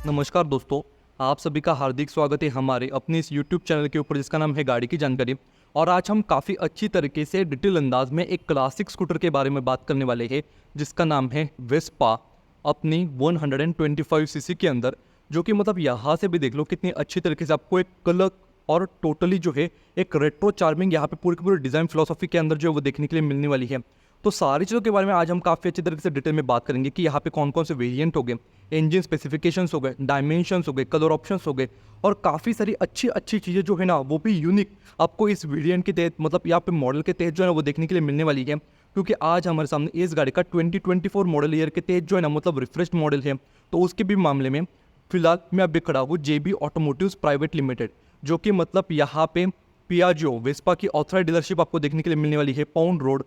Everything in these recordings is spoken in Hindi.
नमस्कार दोस्तों, आप सभी का हार्दिक स्वागत है हमारे अपने इस YouTube चैनल के ऊपर जिसका नाम है गाड़ी की जानकारी। और आज हम काफ़ी अच्छी तरीके से डिटेल अंदाज में एक क्लासिक स्कूटर के बारे में बात करने वाले हैं जिसका नाम है वेस्पा अपनी 125 सीसी के अंदर, जो कि मतलब यहाँ से भी देख लो कितनी अच्छी तरीके से आपको एक कलर और टोटली जो है एक रेट्रो चार्मिंग यहाँ पे पूरी की पूरी डिज़ाइन फिलोसॉफी के अंदर जो है वो देखने के लिए मिलने वाली है। तो सारी चीज़ों के बारे में आज हम काफ़ी अच्छी तरीके से डिटेल में बात करेंगे कि यहाँ पे कौन कौन से वेरिएंट हो गए, इंजन स्पेसिफिकेशंस हो गए, डायमेंशंस हो गए, कलर ऑप्शंस हो गए और काफ़ी सारी अच्छी अच्छी चीज़ें जो है ना वो भी यूनिक आपको इस वेरिएंट के तहत मतलब यहाँ पे मॉडल के तहत जो है ना वो देखने के लिए मिलने वाली है। क्योंकि आज हमारे सामने इस गाड़ी का 2024 मॉडल ईयर के तहत जो है ना मतलब रिफ्रेश्ड मॉडल है। तो उसके भी मामले में फिलहाल मैं अभी खड़ा हूँ JB ऑटोमोटिव्स प्राइवेट लिमिटेड, जो कि मतलब यहाँ पे पियाजियो वेस्पा की ऑथराइज डीलरशिप आपको देखने के लिए मिलने वाली है पाउंड रोड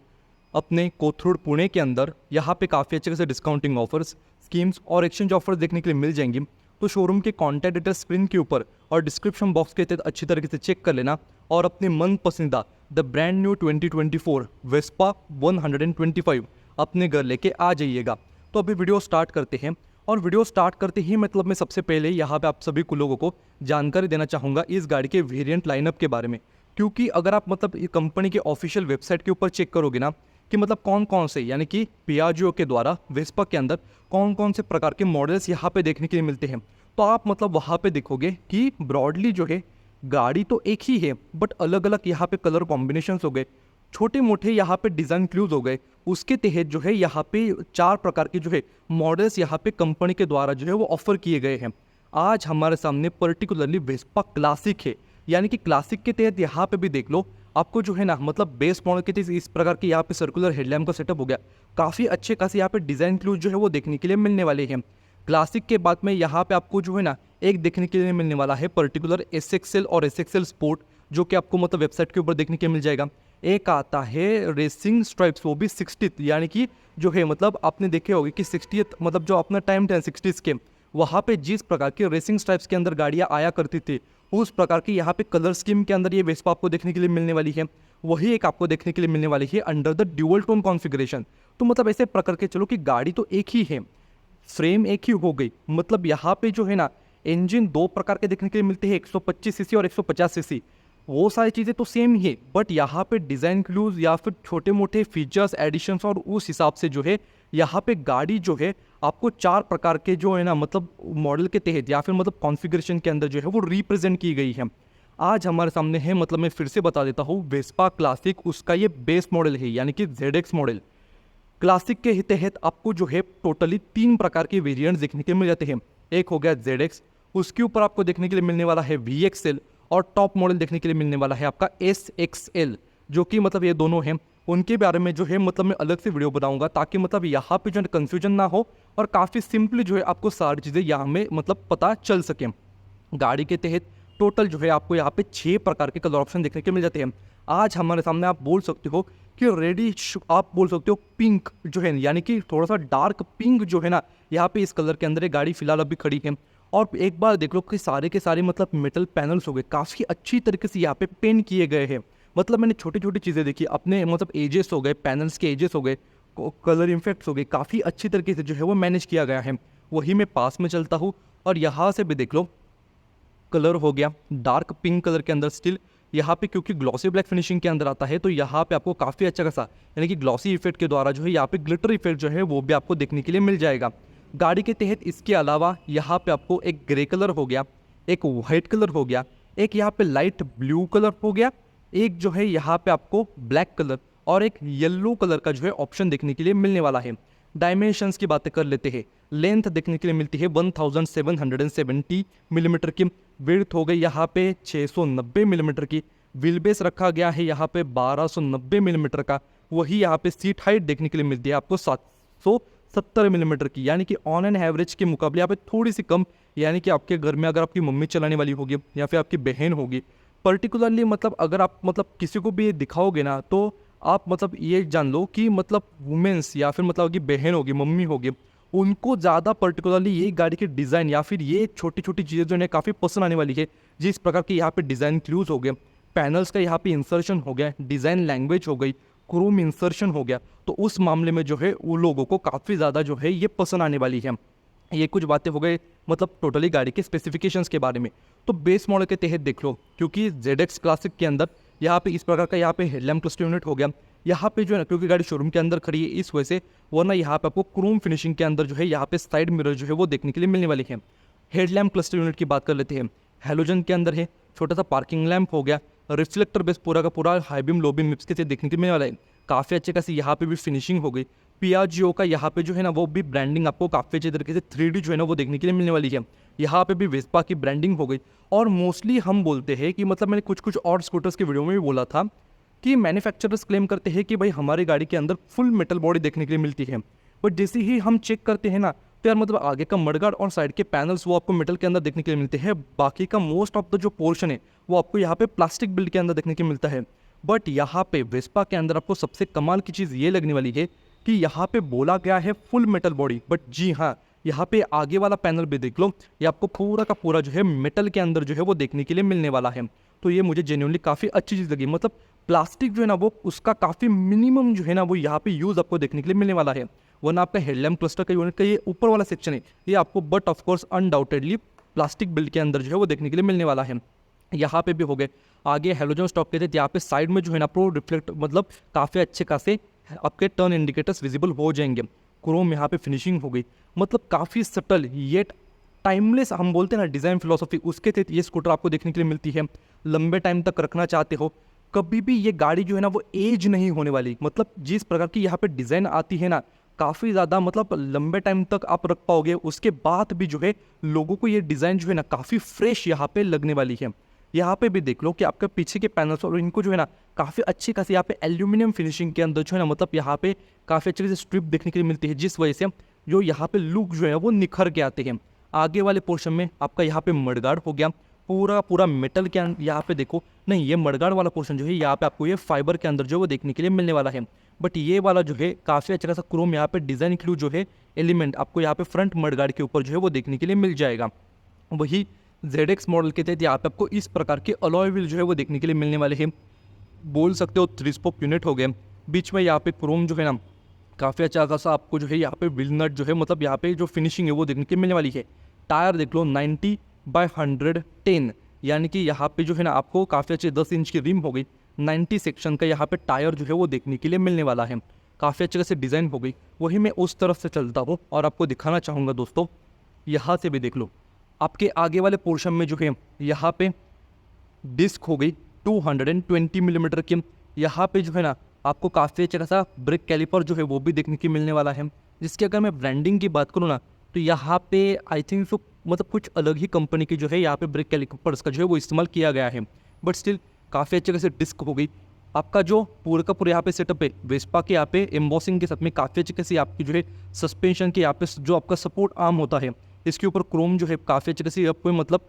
अपने कोथरूड पुणे के अंदर। यहाँ पे काफ़ी अच्छे से डिस्काउंटिंग ऑफर्स, स्कीम्स और एक्सचेंज ऑफर्स देखने के लिए मिल जाएंगी। तो शोरूम के कॉन्टैक्ट डिटेल्स स्क्रीन के ऊपर और डिस्क्रिप्शन बॉक्स के तहत अच्छी तरीके से चेक कर लेना और अपने मन पसंदीदा द ब्रांड न्यू 2024 वेस्पा 125 अपने घर लेके आ जाइएगा। तो अभी वीडियो स्टार्ट करते हैं और वीडियो स्टार्ट करते ही मतलब मैं सबसे पहले यहाँ पे आप सभी को लोगों को जानकारी देना चाहूँगा इस गाड़ी के वेरिएंट लाइनअप के बारे में। क्योंकि अगर आप मतलब कंपनी के ऑफिशियल वेबसाइट के ऊपर चेक करोगे ना कि मतलब कौन कौन से यानी कि पियाजियो के द्वारा वेस्पा के अंदर कौन कौन से प्रकार के मॉडल्स यहाँ पे देखने के लिए मिलते हैं, तो आप मतलब वहाँ पे देखोगे कि ब्रॉडली जो है गाड़ी तो एक ही है बट अलग अलग यहाँ पे कलर कॉम्बिनेशंस हो गए, छोटे मोटे यहाँ पे डिज़ाइन क्लूज हो गए। उसके तहत जो है यहाँ पे 4 प्रकार के जो है मॉडल्स यहाँ पे कंपनी के द्वारा जो है वो ऑफर किए गए हैं। आज हमारे सामने पर्टिकुलरली वेस्पा क्लासिक है, यानी कि क्लासिक के तहत यहाँ पे भी देख लो आपको जो है ना मतलब बेस मॉडल के तहत इस प्रकार के यहाँ पे सर्कुलर हेडलैम्प का सेटअप हो गया। काफ़ी अच्छे खासे यहाँ पे डिज़ाइन क्लूज जो है वो देखने के लिए मिलने वाले हैं। क्लासिक के बाद में यहाँ पे आपको जो है ना एक देखने के लिए मिलने वाला है पर्टिकुलर SXL और SXL स्पोर्ट, जो कि आपको मतलब वेबसाइट के ऊपर देखने के मिल जाएगा। एक आता है रेसिंग स्ट्राइप्स, वो भी 60th, यानी कि जो है मतलब आपने देखे होंगे कि 60th मतलब जो अपना टाइम 1060s के वहाँ पे जिस प्रकार के रेसिंग स्ट्राइप्स के अंदर गाड़ियाँ आया करती थी उस प्रकार की यहाँ पे कलर स्कीम के अंदर ये वेस्पा आपको देखने के लिए मिलने वाली है। वही एक आपको देखने के लिए मिलने वाली है under the dual tone configuration. तो मतलब ऐसे प्रकार के चलो कि गाड़ी तो एक ही है, फ्रेम एक ही हो गई, मतलब यहाँ पे जो है ना इंजन 2 प्रकार के देखने के लिए मिलते हैं, 125 सीसी और 150 सीसी। वो सारी चीज़ें तो सेम ही है बट यहाँ पे डिज़ाइन क्लूज या फिर छोटे मोटे फीचर्स एडिशंस और उस हिसाब से जो है यहाँ पे गाड़ी जो है आपको 4 प्रकार के जो है ना मतलब मॉडल के तहत या फिर मतलब कॉन्फ़िगरेशन के अंदर जो है वो रिप्रेजेंट की गई है। आज हमारे सामने है मतलब मैं फिर से बता देता हूँ वेस्पा क्लासिक, उसका ये बेस मॉडल है यानी कि ZX मॉडल। क्लासिक के तहत आपको जो है टोटली 3 प्रकार के वेरिएंट्स देखने के मिल जाते हैं। एक हो गया ZX, उसके ऊपर आपको देखने के लिए मिलने वाला है VXL और टॉप मॉडल देखने के लिए मिलने वाला है आपका SXL, जो कि मतलब ये दोनों हैं। उनके बारे में जो है मतलब मैं अलग से वीडियो बनाऊंगा ताकि मतलब यहाँ पे जो है कन्फ्यूजन ना हो और काफ़ी सिंपली जो है आपको सारी चीज़ें यहाँ में मतलब पता चल सके। गाड़ी के तहत टोटल जो है आपको यहाँ पे 6 प्रकार के कलर ऑप्शन देखने के मिल जाते हैं। आज हमारे सामने आप बोल सकते हो कि रेडिश, आप बोल सकते हो पिंक जो है यानी कि थोड़ा सा डार्क पिंक जो है ना यहाँ पे इस कलर के अंदर ये गाड़ी फिलहाल अभी खड़ी है। और एक बार देख लो कि सारे के सारे मतलब मेटल पैनल्स हो गए, काफ़ी अच्छी तरीके से यहाँ पे पेंट किए गए हैं। मतलब मैंने छोटी छोटी चीज़ें देखी अपने मतलब एजेस हो गए, पैनल्स के एजेस हो गए, कलर इफेक्ट्स हो गए, काफ़ी अच्छी तरीके से जो है वो मैनेज किया गया है। वही मैं पास में चलता हूँ और यहाँ से भी देख लो कलर हो गया डार्क पिंक कलर के अंदर स्टिल यहाँ पे, क्योंकि ग्लॉसी ब्लैक फिनिशिंग के अंदर आता है तो यहाँ पे आपको काफ़ी अच्छा खासा यानी कि ग्लॉसी इफेक्ट के द्वारा जो है यहाँ पे ग्लिटर इफेक्ट जो है वो भी आपको देखने के लिए मिल जाएगा गाड़ी के तहत। इसके अलावा यहाँ पे आपको एक ग्रे कलर हो गया, एक वाइट कलर हो गया, एक यहाँ पे लाइट ब्लू कलर हो गया, एक जो है यहाँ पे आपको ब्लैक कलर और एक येलो कलर का जो है ऑप्शन देखने के लिए मिलने वाला है। डायमेंशंस की बातें कर लेते हैं। लेंथ देखने के लिए मिलती है 1770 मिलीमीटर की, विड्थ हो गई यहाँ पे 690 मिलीमीटर की, व्हील बेस रखा गया है यहाँ पे 1290 मिलीमीटर का। वही यहाँ पे सीट हाइट देखने के लिए मिलती है आपको 770 मिलीमीटर की, यानी कि ऑन एन एवरेज के मुकाबले यहाँ पे थोड़ी सी कम, यानी कि आपके घर में अगर आपकी मम्मी चलाने वाली होगी या फिर आपकी बहन होगी पर्टिकुलरली, मतलब अगर आप मतलब किसी को भी ये दिखाओगे ना तो आप मतलब ये जान लो कि मतलब वुमेन्स या फिर मतलब की बहन होगी, मम्मी होगी, उनको ज़्यादा पर्टिकुलरली ये गाड़ी के डिज़ाइन या फिर ये छोटी छोटी चीज़ें जो है काफ़ी पसंद आने वाली है। जिस प्रकार के यहाँ पे डिज़ाइन क्लूज हो गए, पैनल्स का यहाँ पे इंसर्शन हो गया, डिज़ाइन लैंग्वेज हो गई, क्रोम इंसर्शन हो गया, तो उस मामले में जो है वो लोगों को काफ़ी ज़्यादा जो है ये पसंद आने वाली है। ये कुछ बातें हो गई मतलब टोटली गाड़ी के स्पेसिफिकेशंस के बारे में। तो बेस मॉडल के तहत देख लो, क्योंकि ZX क्लासिक के अंदर यहाँ पे इस प्रकार का यहाँ पे हेडलैम्प क्लस्टर यूनिट हो गया। यहाँ पे जो है ना, क्योंकि गाड़ी शोरूम के अंदर खड़ी है इस वजह से, वरना यहाँ पे आपको क्रोम फिनिशिंग के अंदर जो है यहाँ पे साइड मिरर जो है वो देखने के लिए मिलने वाली है। हेडलैम्प क्लस्टर यूनिट की बात कर लेते हैं, हेलोजन के अंदर है, छोटा सा पार्किंग लैम्प हो गया, रिफ्लेक्टर बेस पूरा का पूरा high beam low beam mix के साथ देखने के लिए मिलने वाला है। काफ़ी अच्छे खासी यहाँ पे भी फिनिशिंग हो गई। पियाजियो का यहाँ पे जो है ना वो भी ब्रांडिंग आपको काफ़ी अच्छे तरीके से 3D जो है ना वो देखने के लिए मिलने वाली है। यहाँ पे भी वेस्पा की ब्रांडिंग हो गई। और मोस्टली हम बोलते हैं कि मतलब मैंने कुछ कुछ और स्कूटर्स के वीडियो में भी बोला था कि मैन्युफैक्चरर्स क्लेम करते हैं कि भाई हमारी गाड़ी के अंदर फुल मेटल बॉडी देखने के लिए मिलती है, बट जैसे ही हम चेक करते हैं ना तो यार मतलब आगे का मडगार्ड और साइड के पैनल्स वो आपको मेटल के अंदर देखने के लिए मिलते हैं। बाकी का मोस्ट ऑफ द जो पोर्शन है वो आपको यहाँ पे प्लास्टिक बिल्ड के अंदर देखने के मिलता है। बट यहाँ पे वेस्पा के अंदर आपको सबसे कमाल की चीज़ ये लगने वाली है कि यहाँ पे बोला गया है फुल मेटल बॉडी, बट जी हाँ, यहाँ पे आगे वाला पैनल भी देख लो, ये आपको पूरा का पूरा जो है मेटल के अंदर जो है वो देखने के लिए मिलने वाला है। तो ये मुझे जेन्युइनली काफ़ी अच्छी चीज़ लगी। मतलब प्लास्टिक जो है ना वो उसका काफ़ी मिनिमम जो है ना वो यहाँ पे यूज़ आपको देखने के लिए मिलने वाला है। वरना आपका हेडलैम्प क्लस्टर का यूनिट का ये ऊपर वाला सेक्शन है ये आपको but of course undoubtedly plastic build के अंदर जो है वो देखने के लिए मिलने वाला है। यहाँ पे भी हो गए आगे हेलोजन स्टॉक के थे, यहाँ पे साइड में जो है ना प्रो रिफ्लेक्ट मतलब काफ़ी अच्छे खासे आपके टर्न इंडिकेटर्स विजिबल हो जाएंगे। क्रोम यहाँ पे फिनिशिंग हो गई, मतलब काफ़ी सटल येट टाइमलेस हम बोलते हैं ना डिज़ाइन फिलोसफी, उसके तहत ये स्कूटर आपको देखने के लिए मिलती है। लंबे टाइम तक रखना चाहते हो, कभी भी ये गाड़ी जो है ना वो एज नहीं होने वाली। मतलब जिस प्रकार की यहाँ पे डिज़ाइन आती है ना काफ़ी ज़्यादा मतलब लंबे टाइम तक आप रख पाओगे। उसके बाद भी जो है लोगों को ये डिज़ाइन जो है ना काफ़ी फ्रेश यहाँ पे लगने वाली है। यहाँ पे भी देख लो कि आपके पीछे के पैनल्स और इनको जो है ना काफ़ी अच्छी खासी यहाँ पे एल्यूमिनियम फिनिशिंग के अंदर जो है ना मतलब यहाँ पे काफ़ी अच्छी से स्ट्रिप देखने के लिए मिलती है, जिस वजह से जो यहाँ पे लुक जो है वो निखर के आते हैं। आगे वाले पोर्शन में आपका यहाँ पे मडगार्ड हो गया, पूरा पूरा मेटल के यहाँ पे देखो, नहीं ये मडगार्ड वाला पोर्शन जो है यहाँ पे आपको ये फाइबर के अंदर जो है वो देखने के लिए मिलने वाला है। बट ये वाला जो है काफ़ी अच्छा खासा क्रोम यहाँ पे डिज़ाइन क्लू जो है एलिमेंट आपको यहाँ पे फ्रंट मडगार्ड के ऊपर जो है वो देखने के लिए मिल जाएगा। वही ZX मॉडल के तहत यहाँ पे आपको इस प्रकार के अलॉय व्हील जो है वो देखने के लिए मिलने वाले हैं। बोल सकते हो 3 स्पोक यूनिट हो गए, बीच में यहाँ पे क्रोम जो है ना काफ़ी अच्छा खासा आपको जो है यहाँ पे व्हील नट जो है मतलब यहाँ पे जो फिनिशिंग है वो देखने के लिए मिलने वाली है। टायर देख लो 90/110, यानी कि यहाँ पे जो है ना आपको काफ़ी अच्छे 10 इंच की रिम हो गई, 90 सेक्शन का यहाँ पे टायर जो है वो देखने के लिए मिलने वाला है। काफ़ी अच्छे से डिज़ाइन हो गई। वही मैं उस तरफ से चलता हूँ और आपको दिखाना चाहूँगा दोस्तों, यहाँ से भी देख लो आपके आगे वाले पोर्शन में जो है यहाँ पे डिस्क हो गई 220 मिलीमीटर की। यहाँ पे जो है ना आपको काफ़ी अच्छा खासा ब्रेक कैलिपर जो है वो भी देखने की मिलने वाला है। जिसकी अगर मैं ब्रांडिंग की बात करूँ ना तो यहाँ पे आई थिंक सो मतलब कुछ अलग ही कंपनी की जो है यहाँ पे ब्रेक कैलिपर्स का जो है वो इस्तेमाल किया गया है, बट स्टिल काफ़ी अच्छे खासे डिस्क हो गई। आपका जो पूरा का पूरा यहाँ पे सेटअप है वेस्पा के यहाँ पे एम्बॉसिंग के साथ में काफ़ी अच्छे खासी आपकी जो है सस्पेंशन के यहाँ पे जो आपका सपोर्ट आर्म होता है इसके ऊपर क्रोम जो है काफ़ी अच्छे से आपको मतलब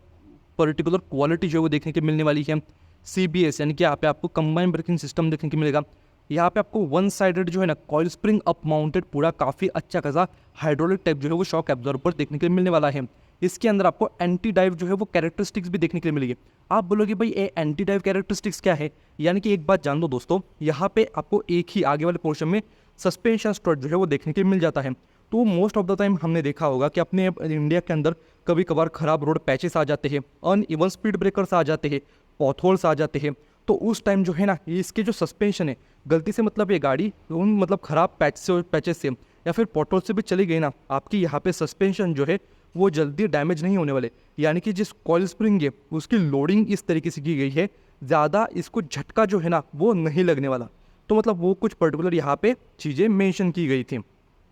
पर्टिकुलर क्वालिटी जो है वो देखने की मिलने वाली है। CBS यानी कि यहाँ पे आपको कंबाइन ब्रेकिंग सिस्टम देखने को मिलेगा। यहाँ पे आपको वन साइडेड जो है ना कॉइल स्प्रिंग अप माउंटेड पूरा काफ़ी अच्छा खासा हाइड्रोलिक टाइप जो है वो शॉक एब्जॉर्बर देखने के लिए मिलने वाला है। इसके अंदर आपको एंटी डाइव जो है वो कैरेक्टरिस्टिक्स भी देखने के लिए मिलेगी। आप बोलोगे भाई ये एंटी डाइव कैरेक्टरिस्टिक्स क्या है, यानी कि एक बात जान दो दोस्तों, यहाँ पे आपको एक ही आगे वाले पोर्शन में सस्पेंशन स्ट्रट जो है वो देखने के लिए मिल जाता है। तो मोस्ट ऑफ द टाइम हमने देखा होगा कि अपने इंडिया के अंदर कभी कभार खराब रोड पैचेस आ जाते हैं, अनइवन स्पीड ब्रेकर्स आ जाते हैं, पॉथहोल्स आ जाते हैं। तो उस टाइम जो है ना इसके जो सस्पेंशन है गलती से मतलब ये गाड़ी उन मतलब ख़राब पैचेस से या फिर पॉथहोल से भी चली गई ना, आपकी यहाँ पे सस्पेंशन जो है वो जल्दी डैमेज नहीं होने वाले। यानी कि जिस कॉइल स्प्रिंग है उसकी लोडिंग इस तरीके से की गई है, ज़्यादा इसको झटका जो है ना वो नहीं लगने वाला। तो मतलब वो कुछ पर्टिकुलर यहाँ पे चीज़ें मेंशन की गई थी।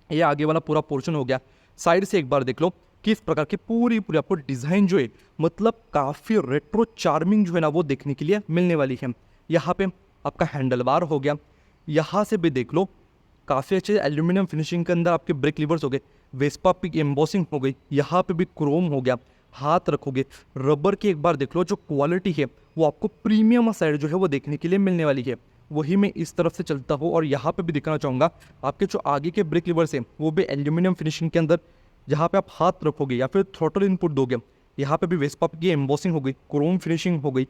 ये आगे वाला पूरा पोर्शन हो गया। साइड से एक बार देख लो किस प्रकार की पूरी पूरी आपको डिज़ाइन जो है मतलब काफ़ी रेट्रो चार्मिंग जो है ना वो देखने के लिए मिलने वाली है। यहाँ पे आपका हैंडल बार हो गया, यहाँ से भी देख लो काफ़ी अच्छे एल्यूमिनियम फिनिशिंग के अंदर आपके ब्रेक लीवर्स हो गए, वेस्पा की एम्बॉसिंग हो गई, यहाँ पे भी क्रोम हो गया। हाथ रखोगे रबर की एक बार देख लो जो क्वालिटी है वो आपको प्रीमियम साइड जो है वो देखने के लिए मिलने वाली है। वही मैं इस तरफ से चलता हूँ और यहाँ पे भी दिखाना चाहूँगा आपके जो आगे के ब्रेक लीवर्स हैं वो भी एल्यूमिनियम फिनिशिंग के अंदर, जहाँ पे आप हाथ रखोगे या फिर थ्रोटल इनपुट दोगे यहाँ पे भी वेस्पा की एम्बॉसिंग हो गई, क्रोम फिनिशिंग हो गई।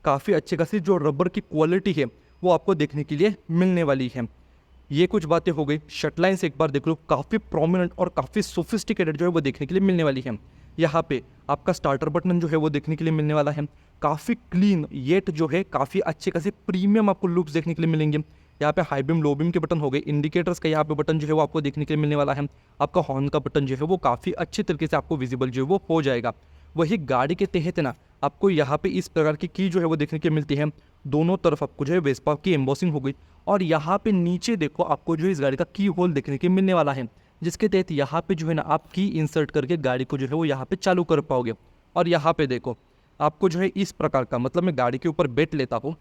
काफ़ी अच्छे खासी जो रबर की क्वालिटी है वो आपको देखने के लिए मिलने वाली है। ये कुछ बातें हो गई। शटलाइन से एक बार देख लो, काफ़ी प्रोमिनेंट और काफ़ी सोफिस्टिकेटेड जो है वो देखने के लिए मिलने वाली है। यहाँ पे आपका स्टार्टर बटन जो है वो देखने के लिए मिलने वाला है, काफ़ी क्लीन येट जो है काफ़ी अच्छे खासे प्रीमियम आपको लुक्स देखने के लिए मिलेंगे। यहाँ पे हाई बीम लो बीम के बटन हो गए, इंडिकेटर्स का यहाँ पे बटन जो है वो आपको देखने के लिए मिलने वाला है। आपका हॉर्न का बटन जो है वो काफ़ी अच्छे तरीके से आपको विजिबल जो है वो हो जाएगा। वही गाड़ी के तहत ना आपको यहाँ पे इस प्रकार की जो है वो देखने के लिए मिलती है। दोनों तरफ आपको जो है वेस्पा की एम्बॉसिंग हो गई, और यहाँ पे नीचे देखो आपको जो है इस गाड़ी का की होल देखने के मिलने वाला है, जिसके तहत यहाँ पे जो है ना आप की इंसर्ट करके गाड़ी को जो है वो यहाँ पे चालू कर पाओगे। और यहाँ पे देखो आपको जो है इस प्रकार का, मतलब मैं गाड़ी के ऊपर बैठ लेता हूँ,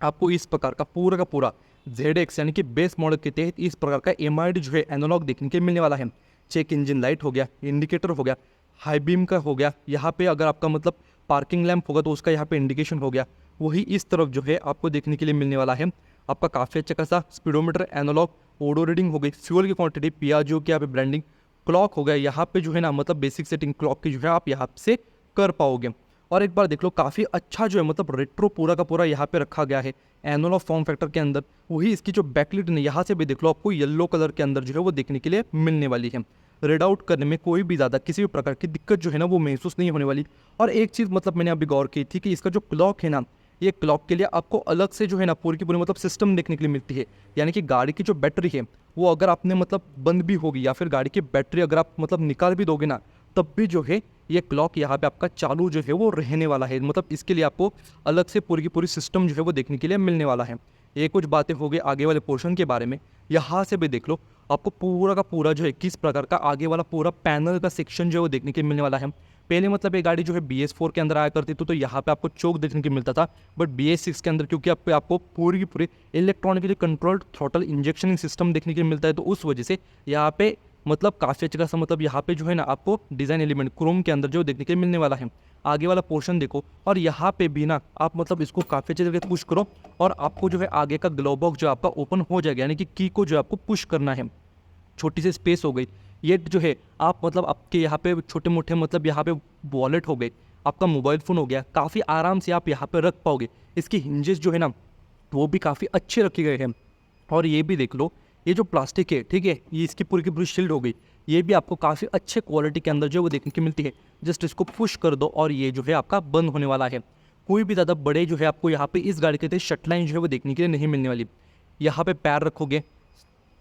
आपको इस प्रकार का पूरा ZX यानी कि बेस मॉडल के तहत इस प्रकार का MID जो है एनालॉग देखने के मिलने वाला है। चेक इंजन लाइट हो गया, इंडिकेटर हो गया, हाई बीम का हो गया, यहाँ पे अगर आपका मतलब पार्किंग लैंप होगा तो उसका यहाँ पे इंडिकेशन हो गया। वही इस तरफ जो है आपको देखने के लिए मिलने वाला है आपका काफ़ी अच्छा खासा स्पीडोमीटर एनालॉग, ऑडो रीडिंग हो गई, फ्यूल की क्वांटिटी, पियाजो की यहाँ पे ब्रांडिंग, क्लॉक हो गया यहाँ पे जो है ना मतलब बेसिक सेटिंग क्लॉक की जो है आप यहाँ से कर पाओगे। और एक बार देख लो काफ़ी अच्छा जो है मतलब रेट्रो पूरा का पूरा यहाँ पे रखा गया है एनुअल ऑफ फॉर्म फैक्टर के अंदर। वही इसकी जो बैकलिट है यहाँ से भी देख लो आपको येलो कलर के अंदर जो है वो देखने के लिए मिलने वाली है। रेड आउट करने में कोई भी ज़्यादा किसी भी प्रकार की दिक्कत जो है ना वो महसूस नहीं होने वाली। और एक चीज़ मतलब मैंने अभी गौर की थी कि इसका जो क्लॉक है ना, ये क्लॉक के लिए आपको अलग से जो है ना पूरी की पूरी मतलब सिस्टम देखने के लिए मिलती है। यानी कि गाड़ी की जो बैटरी है वो अगर आपने मतलब बंद भी होगी या फिर गाड़ी की बैटरी अगर आप मतलब निकाल भी दोगे ना, तब भी जो है ये क्लॉक यहाँ पे आपका चालू जो है वो रहने वाला है। मतलब इसके लिए आपको अलग से पूरी की पूरी सिस्टम जो है वो देखने के लिए मिलने वाला है। ये कुछ बातें हो गई आगे वाले पोर्शन के बारे में। यहाँ से भी देख लो आपको पूरा का पूरा जो है किस प्रकार का आगे वाला पूरा पैनल का सेक्शन जो है वो देखने के लिए मिलने वाला है। पहले मतलब ये गाड़ी जो है BS4 के अंदर आया करती थी तो यहाँ पे आपको चोक देखने को मिलता था, बट BS6 के अंदर क्योंकि आपको पूरी की पूरी electronically controlled throttle injection system देखने के लिए मिलता है, तो उस वजह से यहाँ पे मतलब काफ़ी अच्छा खासा मतलब यहाँ पे जो है ना आपको डिज़ाइन एलिमेंट क्रोम के अंदर जो देखने के लिए मिलने वाला है। आगे वाला पोर्शन देखो, और यहाँ पे भी ना आप मतलब इसको काफ़ी अच्छे तरीके से पुश करो और आपको जो है आगे का ग्लो बॉक्स जो आपका ओपन हो जाएगा, यानी कि की को जो आपको पुश करना है। छोटी सी स्पेस हो गई, ये जो है आप मतलब आपके यहाँ पे छोटे मोटे मतलब यहाँ पे वॉलेट हो गए, आपका मोबाइल फ़ोन हो गया, काफ़ी आराम से आप यहाँ पे रख पाओगे। इसकी हिंजेस जो है ना वो भी काफ़ी अच्छे रखे गए हैं। और ये भी देख लो, ये जो प्लास्टिक है ठीक है, ये इसकी पूरी की पूरी शील्ड हो गई, ये भी आपको काफ़ी अच्छे क्वालिटी के अंदर जो है वो देखने की मिलती है। जस्ट इसको पुश कर दो और ये जो है आपका बंद होने वाला है। कोई भी ज़्यादा बड़े जो है आपको यहाँ पे इस गाड़ी के तहत शटलाइन जो है वो देखने के लिए नहीं मिलने वाली। यहाँ पे पैर रखोगे,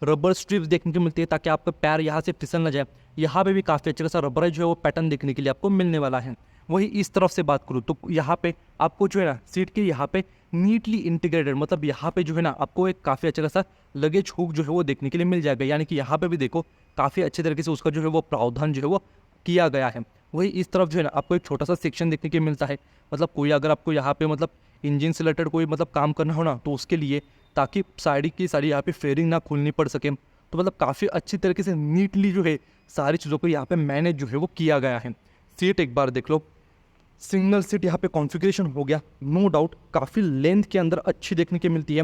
रबर स्ट्रिप्स देखने को मिलती है ताकि आपका पैर यहाँ से फिसल ना जाए। यहाँ पे भी काफ़ी अच्छा खासा रबर जो है वो पैटर्न देखने के लिए आपको मिलने वाला है। वही इस तरफ से बात करूँ तो यहाँ पे आपको जो है ना सीट के यहाँ पे नीटली इंटीग्रेटेड, मतलब यहाँ पे जो है ना आपको एक काफ़ी अच्छा खासा लगेज हुक जो है वो देखने के लिए मिल जाएगा। यानी कि यहाँ पे भी देखो काफ़ी अच्छे तरीके से उसका जो है वो प्रावधान जो है वो किया गया है। वही इस तरफ जो है ना आपको एक छोटा सा सेक्शन देखने के लिए मिलता है, मतलब कोई अगर आपको यहाँ पे मतलब इंजन से रिलेटेड कोई मतलब काम करना हो ना तो उसके लिए, ताकि साड़ी की साड़ी यहाँ पे फेयरिंग ना खोलनी पड़ सके। तो मतलब काफ़ी अच्छी तरीके से नीटली जो है सारी चीज़ों को यहाँ पे मैनेज जो है वो किया गया है। सीट एक बार देख लो, सिंगल सीट यहाँ पे कॉन्फ़िगरेशन हो गया, नो डाउट काफ़ी लेंथ के अंदर अच्छी देखने की मिलती है।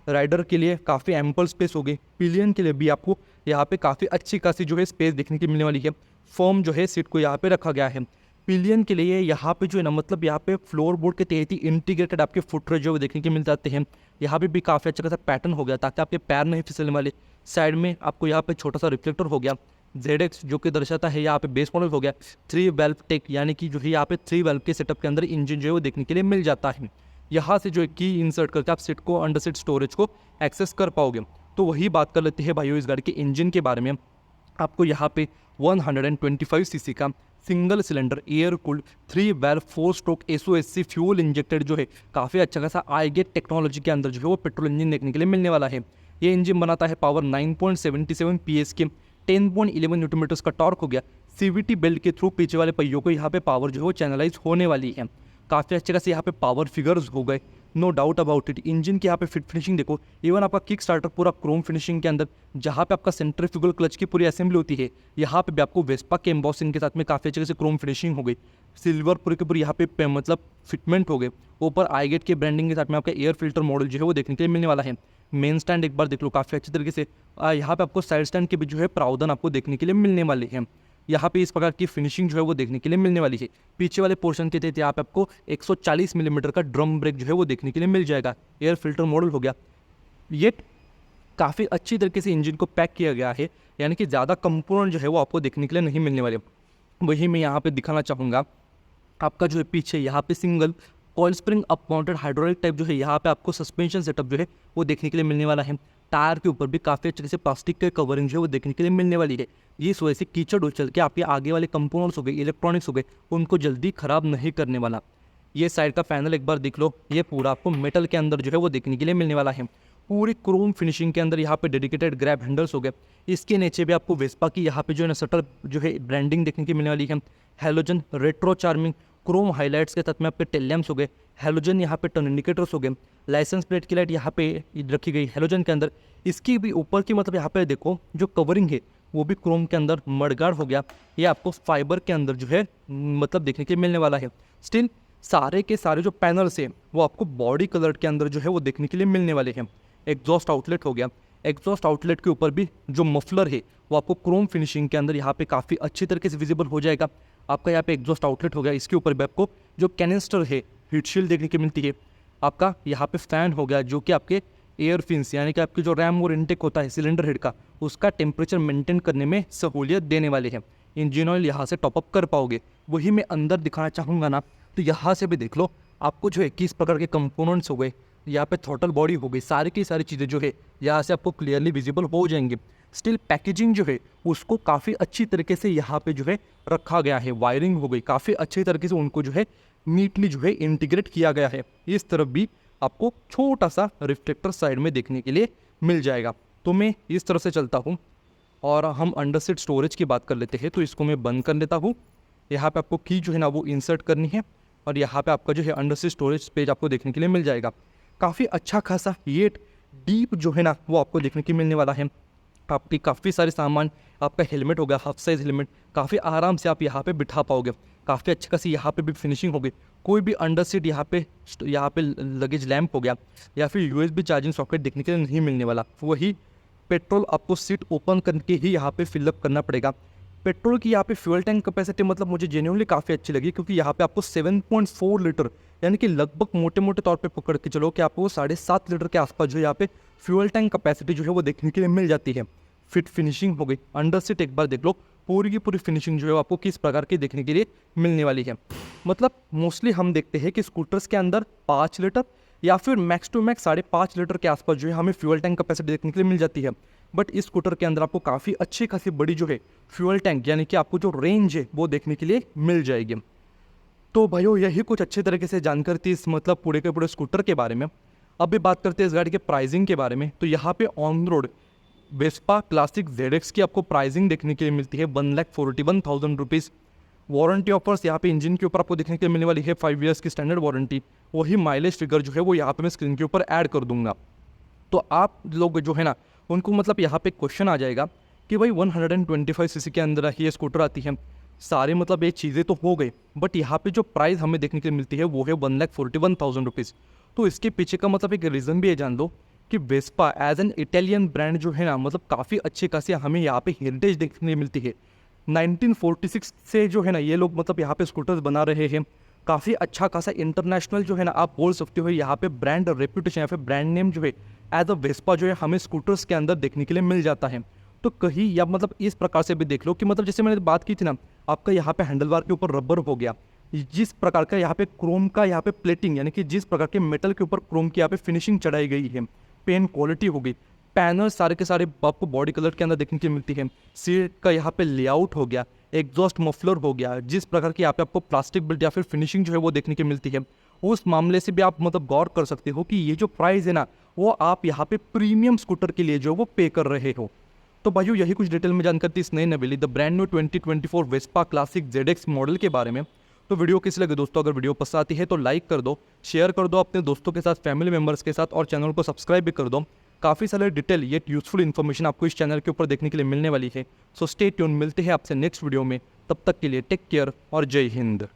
राइडर के लिए काफ़ी एम्पल स्पेस हो गई, पिलियन के लिए भी आपको यहाँ पे काफ़ी अच्छी खासी जो है स्पेस देखने की मिलने वाली है। फॉर्म जो है सीट को यहाँ पे रखा गया है। पिलियन के लिए यहाँ पे जो है ना मतलब यहाँ पे फ्लोर बोर्ड के तहत ही इंटीग्रेटेड आपके फुटरेस्ट जो देखने के मिल जाते हैं। यहाँ पे भी काफ़ी अच्छा खासा पैटर्न हो गया ताकि आपके पैर नहीं फिसलने वाले। साइड में आपको यहाँ पे छोटा सा रिफ्लेक्टर हो गया, ZX जो कि दर्शाता है यहाँ पे बेस मॉडल हो गया। 3 वाल्व टेक यानी कि जो है यहाँ पे 3 वाल्व के सेटअप के अंदर इंजन जो है वो देखने के लिए मिल जाता है। यहाँ से जो है की इंसर्ट करके आप सीट को अंडर सीट स्टोरेज को एक्सेस कर पाओगे। तो वही बात कर लेते हैं भाइयों इस गाड़ी के इंजन के बारे में। आपको यहाँ पे 125 सीसी का single cylinder air cooled 3 valve 4 stroke SOSC fuel injected जो है काफ़ी अच्छा खासा आईगेट टेक्नोलॉजी के अंदर जो है वो पेट्रोल इंजन देखने के लिए मिलने वाला है। ये इंजन बनाता है पावर 9.77 PS के, 10.11 न्यूटन मीटर्स का टॉर्क हो गया। CVT बेल्ट के थ्रू पीछे वाले पहियों को यहाँ पे पावर जो है वो चैनलाइज होने वाली है। काफ़ी अच्छे खासे यहाँ पे पावर फिगर्स हो गए, no doubt about it. Engine की यहाँ पे फिट फिनिशिंग देखो, इवन आपका किक स्टार्टर पूरा क्रोम फिनिशिंग के अंदर, जहाँ पे आपका सेंट्रीफ्यूगल क्लच की पूरी असेंबली होती है यहाँ पे भी आपको वेस्पा के एम्बॉसिंग के साथ में काफ़ी अच्छे से क्रोम फिनिशिंग हो गई। सिल्वर पूरी के पूरी यहाँ पे मतलब फिटमेंट हो गए। ऊपर आईगेट के ब्रांडिंग के साथ में आपका एयर फिल्टर मॉडल जो है वो देखने के लिए मिलने वाला है। मेन स्टैंड एक बार देख लो काफ़ी अच्छे तरीके से, यहाँ पे आपको साइड स्टैंड के भी जो है प्रावधान आपको देखने के लिए मिलने वाले हैं। यहाँ पे इस प्रकार की फिनिशिंग जो है वो देखने के लिए मिलने वाली है। पीछे वाले पोर्शन के तहत यहाँ पे आपको 140 मिलीमीटर का ड्रम ब्रेक जो है वो देखने के लिए मिल जाएगा। एयर फिल्टर मॉडल हो गया। ये काफ़ी अच्छी तरीके से इंजन को पैक किया गया है, यानी कि ज़्यादा कंपोनेंट जो है वो आपको देखने के लिए नहीं मिलने वाले। वही मैं यहाँ पे दिखाना चाहूँगा, आपका जो है पीछे यहाँ पे single coil spring up mounted hydraulic type जो है यहाँ पे आपको सस्पेंशन सेटअप जो है वो देखने के लिए मिलने वाला है। टायर के ऊपर भी काफ़ी अच्छे से प्लास्टिक के कवरिंग जो है वो देखने के लिए मिलने वाली है। ये इस वजह से कीचड़ उछल के आपके आगे वाले कंपोनेंट्स हो गए, इलेक्ट्रॉनिक्स हो गए, उनको जल्दी खराब नहीं करने वाला। ये साइड का पैनल एक बार देख लो, ये पूरा आपको मेटल के अंदर जो है वो देखने के लिए मिलने वाला है। पूरी क्रोम फिनिशिंग के अंदर यहाँ पे डेडिकेटेड ग्रैब हैंडल्स हो गए। इसके नीचे भी आपको वेस्पा की यहाँ पे जो है ना शटर जो है ब्रांडिंग देखने की मिलने वाली है। Halogen retro charming Chrome highlights के तहत में आपके टेल लैम्प्स हो गए, हेलोजन यहाँ पे टर्न इंडिकेटर्स हो गए, लाइसेंस प्लेट की लाइट यहाँ पे रखी गई हेलोजन के अंदर। इसकी भी ऊपर की मतलब यहाँ पे देखो जो कवरिंग है वो भी क्रोम के अंदर मडगार्ड हो गया। ये आपको फाइबर के अंदर जो है मतलब देखने के लिए मिलने वाला है। स्टिल सारे के सारे जो पैनल्स है वो आपको बॉडी कलर के अंदर जो है वो देखने के लिए मिलने वाले हैं। एग्जॉस्ट आउटलेट हो गया, एग्जॉस्ट आउटलेट के ऊपर भी जो मफलर है वो आपको क्रोम फिनिशिंग के अंदर यहाँ पे काफ़ी अच्छी तरीके से विजिबल हो जाएगा। आपका यहाँ पे एग्जॉस्ट आउटलेट हो गया, इसके ऊपर भी आपको जो कैनिस्टर है हीट शील्ड देखने की मिलती है। आपका यहाँ पे फैन हो गया जो कि आपके एयर फिन्स यानी कि आपकी जो रैम और इनटेक होता है सिलेंडर हेड का, उसका टेम्परेचर मेंटेन करने में सहूलियत देने वाले हैं। इंजन ऑयल यहाँ से टॉपअप कर पाओगे। वही मैं अंदर दिखाना चाहूँगा ना, तो यहाँ से भी देख लो आपको जो है किस प्रकार के कंपोनेंट्स हो गए, यहाँ पे थ्रॉटल बॉडी हो गई, सारी की सारी चीज़ें जो है यहाँ से आपको क्लियरली विजिबल हो जाएंगे। स्टिल पैकेजिंग जो है उसको काफ़ी अच्छी तरीके से यहाँ पे जो है रखा गया है। वायरिंग हो गई, काफ़ी अच्छी तरीके से उनको जो है नीटली जो है इंटीग्रेट किया गया है। इस तरफ भी आपको छोटा सा रिफ्लेक्टर साइड में देखने के लिए मिल जाएगा। तो मैं इस तरफ से चलता हूँ और हम अंडर सीट स्टोरेज की बात कर लेते हैं। तो इसको मैं बंद कर लेता हूँ। यहाँ पे आपको की जो है ना वो इंसर्ट करनी है और यहाँ पे आपका जो है अंडर सीट स्टोरेज पेज आपको देखने के लिए मिल जाएगा। काफ़ी अच्छा खासा ये डीप जो है ना वो आपको देखने के मिलने वाला है। आपकी काफ़ी सारे सामान, आपका हेलमेट हो गया, हाफ साइज़ हेलमेट, काफ़ी आराम से आप यहाँ पे बिठा पाओगे। काफ़ी अच्छी खासी यहाँ पे भी फिनिशिंग होगी। कोई भी अंडर सीट यहाँ पे लगेज लैंप हो गया या फिर यूएसबी चार्जिंग सॉकेट देखने के लिए नहीं मिलने वाला। वही पेट्रोल आपको सीट ओपन करके ही यहाँ पे फिलअप करना पड़ेगा। पेट्रोल की यहाँ पे फ्यूल टैंक कैपेसिटी मतलब मुझे जेन्युइनली काफ़ी अच्छी लगी, क्योंकि यहाँ पे आपको 7.4 लीटर यानी कि लगभग मोटे मोटे तौर पे पकड़ के चलो कि आपको 7.5 लीटर के आसपास जो यहाँ पे फ्यूल टैंक कैपेसिटी जो है वो देखने के लिए मिल जाती है। फिट फिनिशिंग हो गई। अंडर सीट एक बार देख लो, पूरी की पूरी फिनिशिंग जो है आपको किस प्रकार की देखने के लिए मिलने वाली है। मतलब मोस्टली हम देखते हैं कि स्कूटर्स के अंदर 5 लीटर या फिर मैक्स टू मैक्स 5.5 लीटर के आसपास जो है हमें फ्यूल टैंक कैपेसिटी देखने के लिए मिल जाती है। बट इस स्कूटर के अंदर आपको काफ़ी अच्छी खासी बड़ी जो है फ्यूल टैंक यानी कि आपको जो रेंज है वो देखने के लिए मिल जाएगी। तो भाइयों यही कुछ अच्छे तरीके से जानकारी थी इस मतलब पूरे के पूरे स्कूटर के बारे में। अब भी बात करते हैं इस गाड़ी के प्राइसिंग के बारे में। तो यहाँ पे on road Vespa classic ZX की आपको प्राइसिंग देखने के लिए मिलती है 1,41,000 रुपीज़। वारंटी ऑफर्स यहाँ पे इंजन के ऊपर आपको देखने के लिए मिलने वाली है 5 ईयर्स की स्टैंडर्ड वारंटी। वही माइलेज फिगर जो है वो यहाँ पे मैं स्क्रीन के ऊपर ऐड कर दूंगा। तो आप लोग जो है ना उनको मतलब यहाँ पे क्वेश्चन आ जाएगा कि भाई 125 सीसी के अंदर ही ये स्कूटर आती है, सारे मतलब ये चीज़ें तो हो गई, बट यहाँ पे जो प्राइस हमें देखने के लिए मिलती है वो है 1,41,000 रुपीज़। तो इसके पीछे का मतलब एक रीज़न भी है, जान लो कि Vespa as an Italian brand जो है ना मतलब काफ़ी अच्छी खासी हमें यहाँ पे हेरिटेज देखने के लिए मिलती है। 1946 से जो है ना ये लोग मतलब यहाँ पे स्कूटर्स बना रहे हैं। काफ़ी अच्छा खासा इंटरनेशनल जो है ना आप बोल सकते हो यहाँ पे ब्रांड रेप्यूटेशन या फिर ब्रांड नेम जो है एज अ वेस्पा जो है हमें स्कूटर्स के अंदर देखने के लिए मिल जाता है। तो कहीं या मतलब इस प्रकार से भी देख लो कि मतलब जैसे मैंने बात की थी ना, आपका यहाँ पे हैंडलबार के ऊपर रबर हो गया, जिस प्रकार का यहाँ पे क्रोम का यहाँ पे प्लेटिंग यानी कि जिस प्रकार के मेटल के ऊपर क्रोम की यहाँ पे फिनिशिंग चढ़ाई गई है, पेन क्वालिटी हो गई, पैनल सारे के सारे आपको बॉडी कलर के अंदर देखने की मिलती है। सीट का यहाँ पे लेआउट हो गया, एग्जॉस्ट मफलर हो गया, जिस प्रकार की यहाँ पे आपको प्लास्टिक बिल्ट या फिर फिनिशिंग जो है वो देखने की मिलती है, उस मामले से भी आप मतलब गौर कर सकते हो कि ये जो प्राइस है ना वो आप यहाँ पे प्रीमियम स्कूटर के लिए जो वो पे कर रहे हो। तो भाइयों यही कुछ डिटेल में जानकारी थी इस नई नवेली the brand new 2024 Vespa classic ZX model के बारे में। तो वीडियो कैसी लगे दोस्तों, अगर वीडियो पसंद आती है तो लाइक कर दो, शेयर कर दो अपने दोस्तों के साथ, फैमिली मेम्बर्स के साथ, और चैनल को सब्सक्राइब भी कर दो। काफ़ी सारे डिटेल ये यूजफुल इन्फॉर्मेशन आपको इस चैनल के ऊपर देखने के लिए मिलने वाली है। सो स्टे ट्यून, मिलते हैं आपसे नेक्स्ट वीडियो में, तब तक के लिए टेक केयर और जय हिंद।